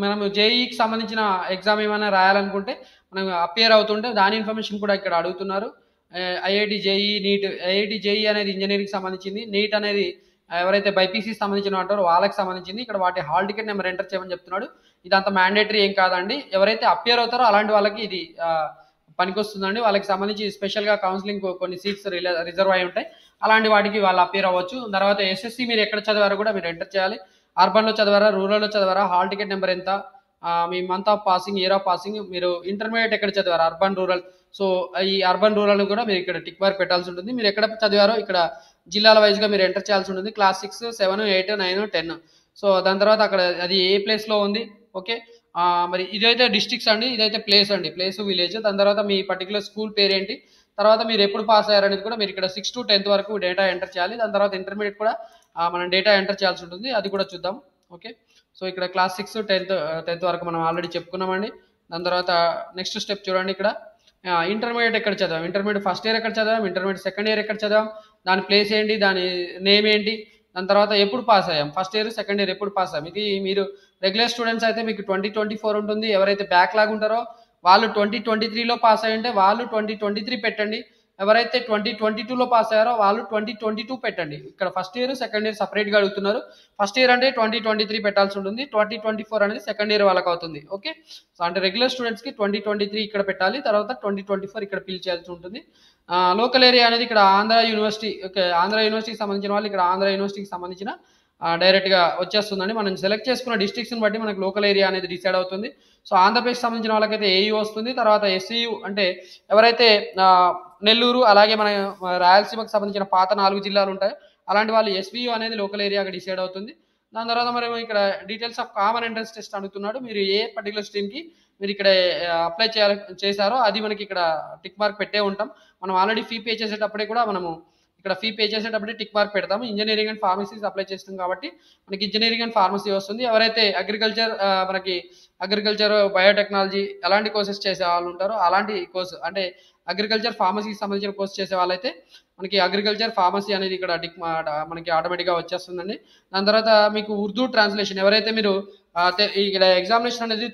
మనం జేఈకి సంబంధించిన ఎగ్జామ్ ఏమైనా రాయాలనుకుంటే మనం అపియర్ అవుతుంటే దాని ఇన్ఫర్మేషన్ కూడా ఇక్కడ అడుగుతున్నారు. IIT JEE, NEET. IIT JEE అనేది ఇంజనీరింగ్ సంబంధించింది, నీట్ అనేది ఎవరైతే బైపీసీ సంబంధించిన అంటారో వాళ్ళకి సంబంధించింది. ఇక్కడ వాటి హాల్ టికెట్ నెంబర్ ఎంటర్ చేయమని చెప్తున్నాడు. ఇదంతా మ్యాండేటరీ ఏం కాదండి. ఎవరైతే అపియర్ అవుతారో అలాంటి వాళ్ళకి ఇది పనికొస్తుందండి. వాళ్ళకి సంబంధించి స్పెషల్గా కౌన్సిలింగ్ కొన్ని సీట్స్ రిజర్వ్ అయి ఉంటాయి, అలాంటి వాటికి వాళ్ళు అపియర్ అవ్వచ్చు. తర్వాత ఎస్ఎస్సి మీరు ఎక్కడ చదివారో కూడా మీరు ఎంటర్ చేయాలి. అర్బన్లో చదివారా, రూరల్లో చదివారా, హాల్ టికెట్ నెంబర్ ఎంత, మీ month of passing, year of passing, మీరు ఇంటర్మీడియట్ ఎక్కడ చదివారు, అర్బన్, రూరల్. సో ఈ అర్బన్, రూరల్ కూడా మీరు ఇక్కడ టిక్ మార్క్ పెట్టాల్సి ఉంటుంది. మీరు ఎక్కడ చదివారో ఇక్కడ జిల్లాల వైజ్గా మీరు ఎంటర్ చేయాల్సి ఉంటుంది. క్లాస్ 6, 7, 8, 9, 10. సో దాని తర్వాత అక్కడ అది ఏ ప్లేస్లో ఉంది. ఓకే, మరి ఇదైతే డిస్ట్రిక్ట్స్ అండి, ఇదైతే ప్లేస్ అండి, ప్లేస్, విలేజ్. దాని తర్వాత మీ పర్టికులర్ స్కూల్ పేరేంటి, తర్వాత మీరు ఎప్పుడు పాస్ అయ్యారనేది కూడా మీరు ఇక్కడ 6 to 10th వరకు డేటా ఎంటర్ చేయాలి. దాని తర్వాత ఇంటర్మీడియట్ కూడా మనం డేటా ఎంటర్ చేయాల్సి ఉంటుంది, అది కూడా చూద్దాం. ఓకే, సో ఇక్కడ క్లాస్ 6, 10th వరకు మనం ఆల్రెడీ చెప్పుకున్నామండి. దాని తర్వాత నెక్స్ట్ స్టెప్ చూడండి. ఇక్కడ ఇంటర్మీడియట్ ఎక్కడ చదివాం, ఇంటర్మీడియట్ ఫస్ట్ ఇయర్ ఎక్కడ చదివాం, ఇంటర్మీడియట్ సెకండ్ ఇయర్ ఎక్కడ చదివాం, దాని ప్లేస్ ఏంటి, దాని నేమ్ ఏంటి, దాని తర్వాత ఎప్పుడు పాస్ అయ్యాం, ఫస్ట్ ఇయర్ సెకండ్ ఇయర్ ఎప్పుడు పాస్ అయ్యాం. ఇది మీరు రెగ్యులర్ స్టూడెంట్స్ అయితే మీకు 2024 ఉంటుంది. ఎవరైతే బ్యాక్లాగ్ ఉంటారో వాళ్ళు 2023లో పాస్ అయ్యి ఉంటే వాళ్ళు 2023 పెట్టండి. ఎవరైతే 2022లో పాస్ అయ్యారో వాళ్ళు 2022 పెట్టండి. ఇక్కడ ఫస్ట్ ఇయర్ సెకండ్ ఇయర్ సపరేట్గా అడుగుతున్నారు. ఫస్ట్ ఇయర్ అంటే 2023 పెట్టాల్సి ఉంటుంది, 2024 అనేది సెకండ్ ఇయర్ వాళ్ళకి అవుతుంది. ఓకే, సో అంటే రెగ్యులర్ స్టూడెంట్స్కి 2023 ఇక్కడ పెట్టాలి, తర్వాత 2024 ఇక్కడ ఫిల్ చేయాల్సి ఉంటుంది. లోకల్ ఏరియా అనేది ఇక్కడ ఆంధ్ర యూనివర్సిటీ. ఓకే, ఆంధ్ర యూనివర్సిటీకి సంబంధించిన వాళ్ళు ఇక్కడ ఆంధ్ర యూనివర్సిటీకి సంబంధించిన డైరెక్ట్గా వచ్చేస్తుందండి. మనం సెలెక్ట్ చేసుకున్న డిస్ట్రిక్ట్స్ని బట్టి మనకు లోకల్ ఏరియా అనేది డిసైడ్ అవుతుంది. సో ఆంధ్రప్రదేశ్ సంబంధించిన వాళ్ళకైతే ఏయూ వస్తుంది, తర్వాత ఎస్సీయూ అంటే ఎవరైతే నెల్లూరు అలాగే మన రాయలసీమకు సంబంధించిన పాత 4 జిల్లాలు ఉంటాయి అలాంటి వాళ్ళు ఎస్వీయూ అనేది లోకల్ ఏరియాగా డిసైడ్ అవుతుంది. దాని తర్వాత మరి ఇక్కడ details of common entrance test అడుగుతున్నాడు. మీరు ఏ పర్టికులర్ స్ట్రీమ్కి మీరు ఇక్కడ అప్లై చేశారో అది మనకి ఇక్కడ టిక్ మార్క్ పెట్టే ఉంటాం. మనం ఆల్రెడీ ఫీ పే చేసేటప్పుడే కూడా మనము ఇక్కడ ఫీ పే చేసేటప్పుడే టిక్ మార్క్ పెడతాము. ఇంజనీరింగ్ అండ్ ఫార్మసీస్ అప్లై చేస్తాం కాబట్టి మనకి ఇంజనీరింగ్ అండ్ ఫార్మసీ వస్తుంది. ఎవరైతే అగ్రికల్చర్ మనకి అగ్రికల్చర్, బయోటెక్నాలజీ ఎలాంటి కోర్సెస్ చేసే వాళ్ళు ఉంటారో అలాంటి కోర్సు అంటే అగ్రికల్చర్ ఫార్మసీకి సంబంధించిన కోర్స్ చేసే వాళ్ళైతే మనకి అగ్రికల్చర్ ఫార్మసీ అనేది ఇక్కడ మనకి ఆటోమేటిక్గా వచ్చేస్తుందండి. దాని తర్వాత మీకు ఉర్దూ ట్రాన్స్లేషన్ ఎవరైతే మీరు ఇక్కడ ఎగ్జామినేషన్ అనేది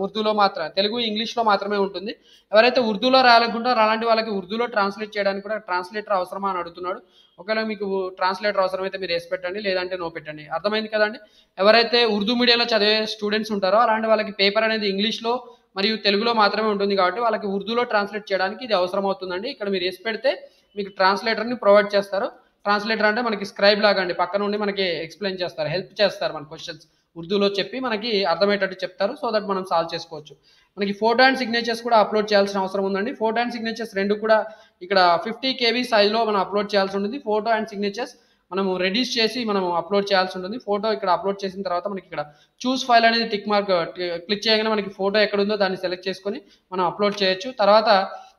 ఉర్దూలో మాత్రం తెలుగు ఇంగ్లీష్లో మాత్రమే ఉంటుంది. ఎవరైతే ఉర్దూలో రాయాలనుకుంటారో అలాంటి వాళ్ళకి ఉర్దూలో ట్రాన్స్లేట్ చేయడానికి కూడా ట్రాన్స్లేటర్ అవసరమా అని అడుగుతున్నాడు. ఒకవేళ మీకు ట్రాన్స్లేటర్ అవసరమైతే మీరు ఎస్ పెట్టండి, లేదంటే నో పెట్టండి. అర్థమైంది కదండి. ఎవరైతే ఉర్దూ మీడియంలో చదివే స్టూడెంట్స్ ఉంటారో అలాంటి వాళ్ళకి పేపర్ అనేది ఇంగ్లీష్లో మరియు తెలుగులో మాత్రమే ఉంటుంది కాబట్టి వాళ్ళకి ఉర్దూలో ట్రాన్స్లేట్ చేయడానికి ఇది అవసరం అవుతుందండి. ఇక్కడ మీరు ఎస్ పెడితే మీకు ట్రాన్స్లేటర్ని ప్రొవైడ్ చేస్తారు. ట్రాన్స్లేటర్ అంటే మనకి స్క్రైబ్ లాగా అండి, పక్క నుండి మనకి ఎక్స్ప్లెయిన్ చేస్తారు, హెల్ప్ చేస్తారు మన క్వశ్చన్స్ ఉర్దూలో చెప్పి మనకి అర్థమయ్యేటట్టు చెప్తారు. సో దట్ మనం సాల్వ్ చేసుకోవచ్చు. మనకి ఫోటో అండ్ సిగ్నేచర్స్ కూడా అప్లోడ్ చేయాల్సిన అవసరం ఉందండి. ఫోటో అండ్ సిగ్నేచర్స్ రెండు కూడా ఇక్కడ 50 KB సైజ్లో మనం అప్లోడ్ చేయాల్సి ఉంటుంది. ఫోటో అండ్ సిగ్నేచర్స్ మనము రెడ్యూస్ చేసి మనం అప్లోడ్ చేయాల్సి ఉంటుంది. ఫోటో ఇక్కడ అప్లోడ్ చేసిన తర్వాత మనకి ఇక్కడ చూస్ ఫైల్ అనేది టిక్ మార్క్ క్లిక్ చేయగానే మనకి ఫోటో ఎక్కడుందో దాన్ని సెలెక్ట్ చేసుకొని మనం అప్లోడ్ చేయొచ్చు. తర్వాత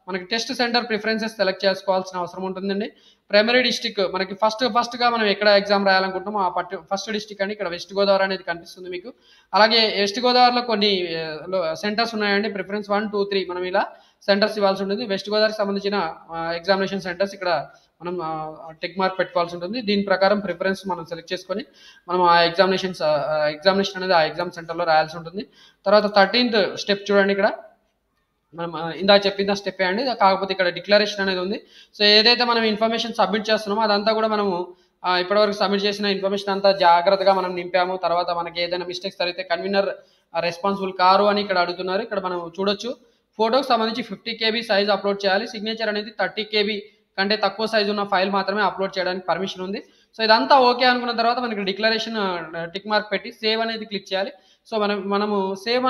మనకి టెస్ట్ సెంటర్ ప్రిఫరెన్సెస్ సెలెక్ట్ చేసుకోవాల్సిన అవసరం ఉంటుందండి. ప్రైమరీ డిస్టిక్ మనకి ఫస్ట్గా మనం ఎక్కడ ఎగ్జామ్ రాయాలనుకుంటామో ఆ ఫస్ట్ డిస్టిక్ అండి. ఇక్కడ వెస్ట్ గోదావరి అనేది కనిపిస్తుంది మీకు. అలాగే వెస్ట్ గోదావరిలో కొన్ని సెంటర్స్ ఉన్నాయండి, ప్రిఫరెన్స్ 1, 2, 3 మనం ఇలా సెంటర్స్ ఇవ్వాల్సి ఉంటుంది. వెస్ట్ గోదావరికి సంబంధించిన ఎగ్జామినేషన్ సెంటర్స్ ఇక్కడ మనం టిక్ మార్క్ పెట్టుకోవాల్సి ఉంటుంది. దీని ప్రకారం ప్రిఫరెన్స్ మనం సెలెక్ట్ చేసుకొని మనం ఆ ఎగ్జామినేషన్ అనేది ఆ ఎగ్జామ్ సెంటర్లో రాయాల్సి ఉంటుంది. తర్వాత 13th స్టెప్ చూడండి. ఇక్కడ మనం ఇందాక చెప్పిన స్టెప్ అండి, కాకపోతే ఇక్కడ డిక్లరేషన్ అనేది ఉంది. సో ఏదైతే మనం ఇన్ఫర్మేషన్ సబ్మిట్ చేస్తున్నామో అదంతా కూడా మనము ఇప్పటివరకు సబ్మిట్ చేసిన ఇన్ఫర్మేషన్ అంతా జాగ్రత్తగా మనం నింపాము. తర్వాత మనకి ఏదైనా మిస్టేక్స్ జరిగితే కన్వీనర్ రెస్పాన్సిబుల్ కారు అని ఇక్కడ అడుగుతున్నారు. ఇక్కడ మనం చూడొచ్చు. ఫోటోకి సంబంధించి 50 KB సైజ్ అప్లోడ్ చేయాలి. సిగ్నేచర్ అనేది 30 KB కంటే తక్కువ సైజు ఉన్న ఫైల్ మాత్రమే అప్లోడ్ చేయడానికి పర్మిషన్ ఉంది. సో ఇదంతా ఓకే అనుకున్న తర్వాత మనకి డిక్లరేషన్ టిక్ మార్క్ పెట్టి సేవ్ అనేది క్లిక్ చేయాలి. సో మనము సేవ్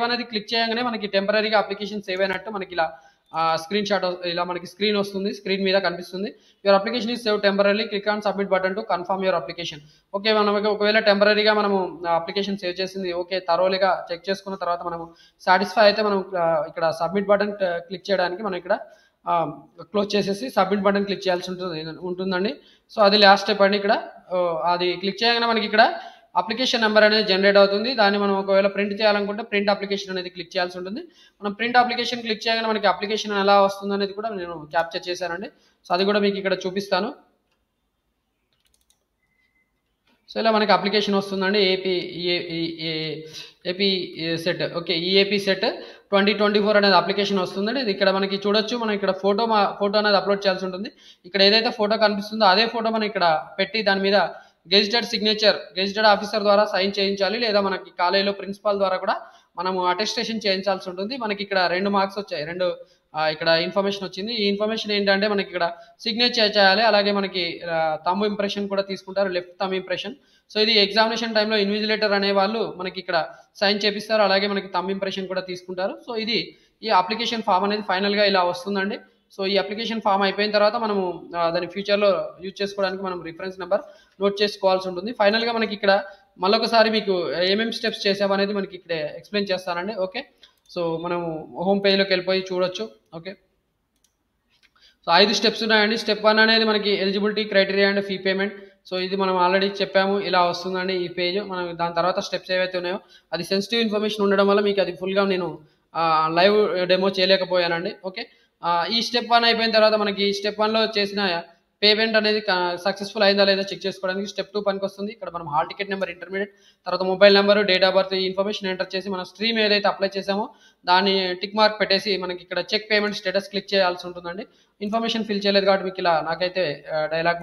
అనేది క్లిక్ చేయగానే మనకి టెంపరీగా అప్లికేషన్ సేవ్ అయినట్టు మనకి ఇలా స్క్రీన్ షాట్ ఇలా మనకి స్క్రీన్ వస్తుంది, స్క్రీన్ మీద కనిపిస్తుంది. Your application is save temporary, click on submit button to confirm your application. Okay, మనకి ఒకవేళ టెంపరీగా మనము అప్లికేషన్ సేవ్ చేసింది ఓకే థరోలీగా చెక్ చేసుకున్న తర్వాత మనము సాటిస్ఫై అయితే మనం ఇక్కడ సబ్మిట్ బటన్ క్లిక్ చేయడానికి మనం ఇక్కడ క్లోజ్ చేసేసి సబ్మిట్ బటన్ క్లిక్ చేయాల్సి ఉంటుందండి. సో అది లాస్ట్ స్టెప్ అండి. ఇక్కడ అది క్లిక్ చేయగానే మనకి ఇక్కడ అప్లికేషన్ నెంబర్ అనేది జనరేట్ అవుతుంది. దాన్ని మనం ఒకవేళ ప్రింట్ చేయాలనుకుంటే ప్రింట్ అప్లికేషన్ అనేది క్లిక్ చేయాల్సి ఉంటుంది. మనం ప్రింట్ అప్లికేషన్ క్లిక్ చేయగానే మనకి అప్లికేషన్ ఎలా వస్తుంది అనేది కూడా నేను క్యాప్చర్ చేశానండి. సో అది కూడా మీకు ఇక్కడ చూపిస్తాను. సో ఇలా మనకి అప్లికేషన్ వస్తుందండి. AP set okay, EAP set 2024 అనేది అప్లికేషన్ వస్తుందండి. ఇది ఇక్కడ మనకి చూడొచ్చు. మనం ఇక్కడ ఫోటో అనేది అప్లోడ్ చేయాల్సి ఉంటుంది. ఇక్కడ ఏదైతే ఫోటో కనిపిస్తుందో అదే ఫోటో మనం ఇక్కడ పెట్టి దాని మీద గెజిటెడ్ సిగ్నేచర్ గెజిటెడ్ ఆఫీసర్ ద్వారా సైన్ చేయించాలి, లేదా మనకి కాలేజీలో ప్రిన్సిపాల్ ద్వారా కూడా మనము అటెస్టేషన్ చేయించాల్సి ఉంటుంది. మనకి ఇక్కడ 2 మార్క్స్ వచ్చాయి, ఇక్కడ ఇన్ఫర్మేషన్ వచ్చింది. ఈ ఇన్ఫర్మేషన్ ఏంటంటే మనకి ఇక్కడ సిగ్నేచర్ చేయాలి, అలాగే మనకి థంబ్ ఇంప్రెషన్ కూడా తీసుకుంటారు, లెఫ్ట్ థంబ్ ఇంప్రెషన్. సో ఇది ఎగ్జామినేషన్ టైంలో ఇన్విజిలేటర్ అనే వాళ్ళు మనకి ఇక్కడ సైన్ చేపిస్తారు, అలాగే మనకి థంబ్ ఇంప్రెషన్ కూడా తీసుకుంటారు. సో ఈ అప్లికేషన్ ఫామ్ అనేది ఫైనల్గా ఇలా వస్తుందండి. సో ఈ అప్లికేషన్ ఫామ్ అయిపోయిన తర్వాత మనము దాని ఫ్యూచర్లో యూజ్ చేసుకోవడానికి మనం రిఫరెన్స్ నెంబర్ నోట్ చేసుకోవాల్సి ఉంటుంది. ఫైనల్గా మనకి ఇక్కడ మళ్ళొకసారి మీకు ఏమేమి స్టెప్స్ చేసామనేది మనకి ఇక్కడ ఎక్స్ప్లెయిన్ చేస్తానండి. ఓకే, సో మనము హోమ్ పేజ్లోకి వెళ్ళిపోయి చూడొచ్చు. ఓకే, సో 5 స్టెప్స్ ఉన్నాయండి. స్టెప్ 1 అనేది మనకి eligibility criteria and fee payment. So ఇది మనం ఆల్రెడీ చెప్పాము, ఇలా వస్తుందండి ఈ పేజ్. మనం దాని తర్వాత స్టెప్స్ ఏవైతే ఉన్నాయో అది సెన్సిటివ్ ఇన్ఫర్మేషన్ ఉండడం వల్ల మీకు అది ఫుల్గా నేను లైవ్ డెమో చేయలేకపోయానండి. ఓకే, ఈ స్టెప్ 1 అయిపోయిన తర్వాత మనకి స్టెప్ 1లో చేసిన పేమెంట్ అనేది సక్సెస్ఫుల్ అయిందా లేదా చెక్ చేసుకోవడానికి స్టెప్ 2 పనికి వస్తుంది. ఇక్కడ మనం హాల్ టికెట్ నెంబర్, ఇంటర్మీడియట్, తర్వాత mobile number, date of birth, ఈ ఇన్ఫర్మేషన్ ఎంటర్ చేసి మన స్ట్రీమ్ ఏదైతే అప్లై చేసామో దాన్ని టిక్ మార్క్ పెట్టేసి మనకి ఇక్కడ చెక్ పేమెంట్ స్టేటస్ క్లిక్ చేయాల్సి ఉంటుందండి. ఇన్ఫర్మేషన్ ఫిల్ చేయలేదు కాబట్టి మీకు ఇలా నాకైతే డైలాగ్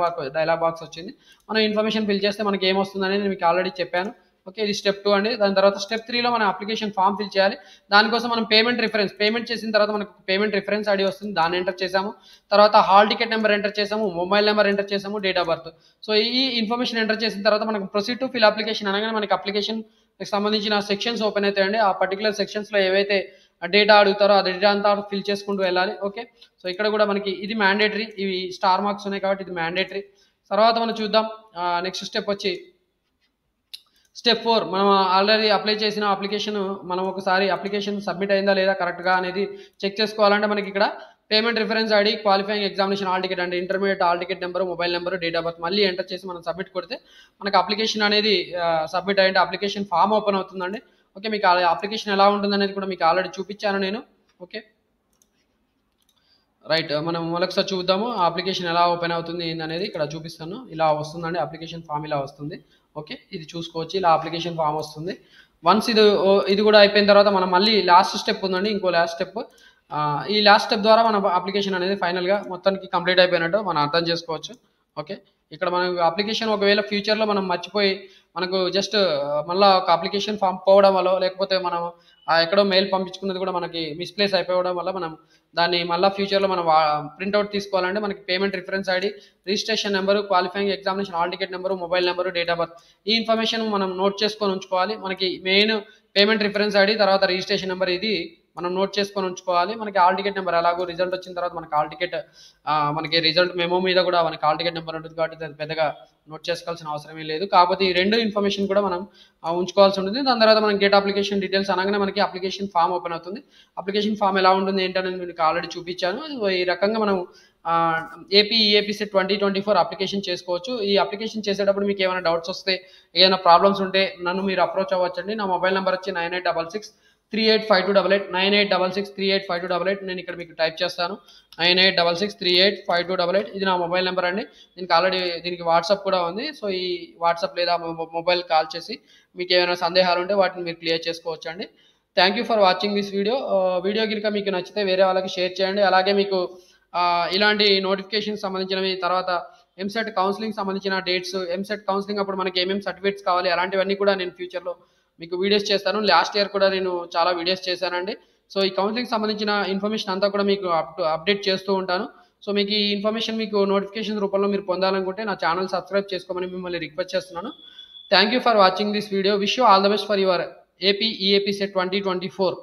బాక్స్ వచ్చింది. మనం ఇన్ఫర్మేషన్ ఫిల్ చేస్తే మనకి ఏమొస్తుంది అనేది నేను మీకు ఆల్రెడీ చెప్పాను. ఓకే, ఇది స్టెప్ 2 అండి. దాని తర్వాత స్టెప్ 3లో మనం అప్లికేషన్ ఫామ్ ఫిల్ చేయాలి. దానికోసం మనం పేమెంట్ చేసిన తర్వాత మనకు పేమెంట్ రిఫరెన్స్ ఐడి వస్తుంది, దాన్ని ఎంటర్ చేసాము. తర్వాత హాల్ టికెట్ నెంబర్ ఎంటర్ చేసాము, మొబైల్ నెంబర్ ఎంటర్ చేసాము, డేట్ ఆఫ్ బర్త్. సో ఈ ఇన్ఫర్మేషన్ ఎంటర్ చేసిన తర్వాత మనకు ప్రొసీడ్ టు ఫిల్ అప్లికేషన్ అనగానే మనకి అప్లికేషన్కి సంబంధించిన సెక్షన్స్ ఓపెన్ అవుతాయండి. ఆ పర్టికులర్ సెక్షన్స్లో ఏవైతే డేటా అడుగుతారో ఆ డేటా అంతా ఫిల్ చేసుకుంటూ వెళ్ళాలి. ఓకే, సో ఇక్కడ కూడా మనకి ఇది మ్యాండేటరీ, ఇవి స్టార్ మార్క్స్ ఉన్నాయి కాబట్టి ఇది మ్యాండేటరీ. తర్వాత మనం చూద్దాం నెక్స్ట్ స్టెప్ వచ్చి స్టెప్ 4. మనం ఆల్రెడీ అప్లై చేసిన అప్లికేషన్ మనం ఒకసారి అప్లికేషన్ సబ్మిట్ అయిందా లేదా కరెక్ట్గా అనేది చెక్ చేసుకోవాలంటే మనకి ఇక్కడ payment reference ID, qualifying examination hall ticket అంటే intermediate hall ticket number, mobile number, date of birth మళ్ళీ ఎంటర్ చేసి మనం సబ్మిట్ కొడితే మనకు అప్లికేషన్ అనేది సబ్మిట్ అయ్యింటే అప్లికేషన్ ఫామ్ ఓపెన్ అవుతుందండి. ఓకే, మీకు అప్లికేషన్ ఎలా ఉంటుందనేది కూడా మీకు ఆల్రెడీ చూపించాను నేను. ఓకే రైట్, మనం మరొకసారి చూద్దాము ఆ అప్లికేషన్ ఎలా ఓపెన్ అవుతుంది ఏందనేది ఇక్కడ చూపిస్తాను. ఇలా వస్తుందండి అప్లికేషన్ ఫామ్, ఇలా వస్తుంది. ఓకే, ఇది చూసుకోవచ్చు, ఇలా అప్లికేషన్ ఫామ్ వస్తుంది. వన్స్ ఇది కూడా అయిపోయిన తర్వాత మనం మళ్ళీ లాస్ట్ స్టెప్ ఉందండి, ఇంకో లాస్ట్ స్టెప్. ఈ లాస్ట్ స్టెప్ ద్వారా మన అప్లికేషన్ అనేది ఫైనల్గా మొత్తానికి కంప్లీట్ అయిపోయినట్టు మనం అర్థం చేసుకోవచ్చు. ఓకే, ఇక్కడ మనకు అప్లికేషన్ ఒకవేళ ఫ్యూచర్లో మనం మర్చిపోయి మనకు జస్ట్ మళ్ళీ ఒక అప్లికేషన్ ఫామ్ పోవడం వల్ల, లేకపోతే మనం ఎక్కడో మెయిల్ పంపించుకున్నది కూడా మనకి మిస్ప్లేస్ అయిపోవడం వల్ల మనం దాన్ని మళ్ళీ ఫ్యూచర్లో మనం ప్రింట్అవుట్ తీసుకోవాలంటే మనకి payment reference ID, registration number, qualifying examination hall ticket number, mobile number, date of birth, ఈ ఇన్ఫర్మేషన్ మనం నోట్ చేసుకొని ఉంచుకోవాలి. మనకి మెయిన్ పేమెంట్ రిఫరెన్స్ ఐడి, తర్వాత రిజిస్ట్రేషన్ నెంబర్, ఇది మనం నోట్ చేసుకొని ఉంచుకోవాలి. మనకి హాల్ టికెట్ నెంబర్ ఎలాగో రిజల్ట్ వచ్చిన తర్వాత మనకి హాల్ టికెట్ మనకి రిజల్ట్ మెమో మీద కూడా మనకి హాల్ టికెట్ నెంబర్ ఉంటుంది కాబట్టి అది పెద్దగా నోట్ చేసుకోవాల్సిన అవసరమే లేదు. కాకపోతే ఈ రెండు ఇన్ఫర్మేషన్ కూడా మనం ఉంచుకోవాల్సి ఉంటుంది. దాని తర్వాత మనం గెట్ అప్లికేషన్ డీటెయిల్స్ అనగానే మనకి అప్లికేషన్ ఫామ్ ఓపెన్ అవుతుంది. అప్లికేషన్ ఫామ్ ఎలా ఉంటుంది ఏంటనేది మీకు ఆల్రెడీ చూపించాను. ఈ రకంగా మనం ఏపీ ఈఏపీ సెట్ 2024 అప్లికేషన్ చేసుకోవచ్చు. ఈ అప్లికేషన్ చేసేటప్పుడు మీకు ఏమైనా డౌట్స్ వస్తే, ఏమైనా ప్రాబ్లమ్స్ ఉంటే నన్ను మీరు అప్రోచ్ అవ్వచ్చండి. నా మొబైల్ నెంబర్ వచ్చి 9866385288, 9866385288. నేను ఇక్కడ మీకు టైప్ చేస్తాను, 9866385288. ఇది నా మొబైల్ నెంబర్ అండి. దీనికి వాట్సాప్ కూడా ఉంది. సో ఈ వాట్సాప్ లేదా మొబైల్ కాల్ చేసి మీకు ఏమైనా సందేహాలు ఉంటే వాటిని మీరు క్లియర్ చేసుకోవచ్చు అండి. Thank you for watching this video. Video కనుక మీకు నచ్చితే వేరే వాళ్ళకి షేర్ చేయండి. అలాగే మీకు ఇలాంటి నోటిఫికేషన్ సంబంధించినవి, తర్వాత ఎంసెట్ కౌన్సిలింగ్ సంబంధించిన డేట్స్, ఎంసెట్ కౌన్సిలింగ్ అప్పుడు మనకి ఏమేమి సర్టిఫికేట్స్ కావాలి, అలాంటివన్నీ కూడా నేను ఫ్యూచర్లో మీకు వీడియోస్ చేస్తాను. లాస్ట్ ఇయర్ కూడా నేను చాలా వీడియోస్ చేశానండి. సో ఈ కౌన్సిలింగ్ సంబంధించిన ఇన్ఫర్మేషన్ అంతా కూడా మీకు అప్డేట్ చేస్తూ ఉంటాను. సో మీకు ఈ ఇన్ఫర్మేషన్ మీకు నోటిఫికేషన్ రూపంలో మీరు పొందాలనుకుంటే నా ఛానల్ సబ్స్క్రైబ్ చేసుకోమని మిమ్మల్ని రిక్వెస్ట్ చేస్తున్నాను. Thank you for watching this video. Wish you all the best for your AP EAP set 2024.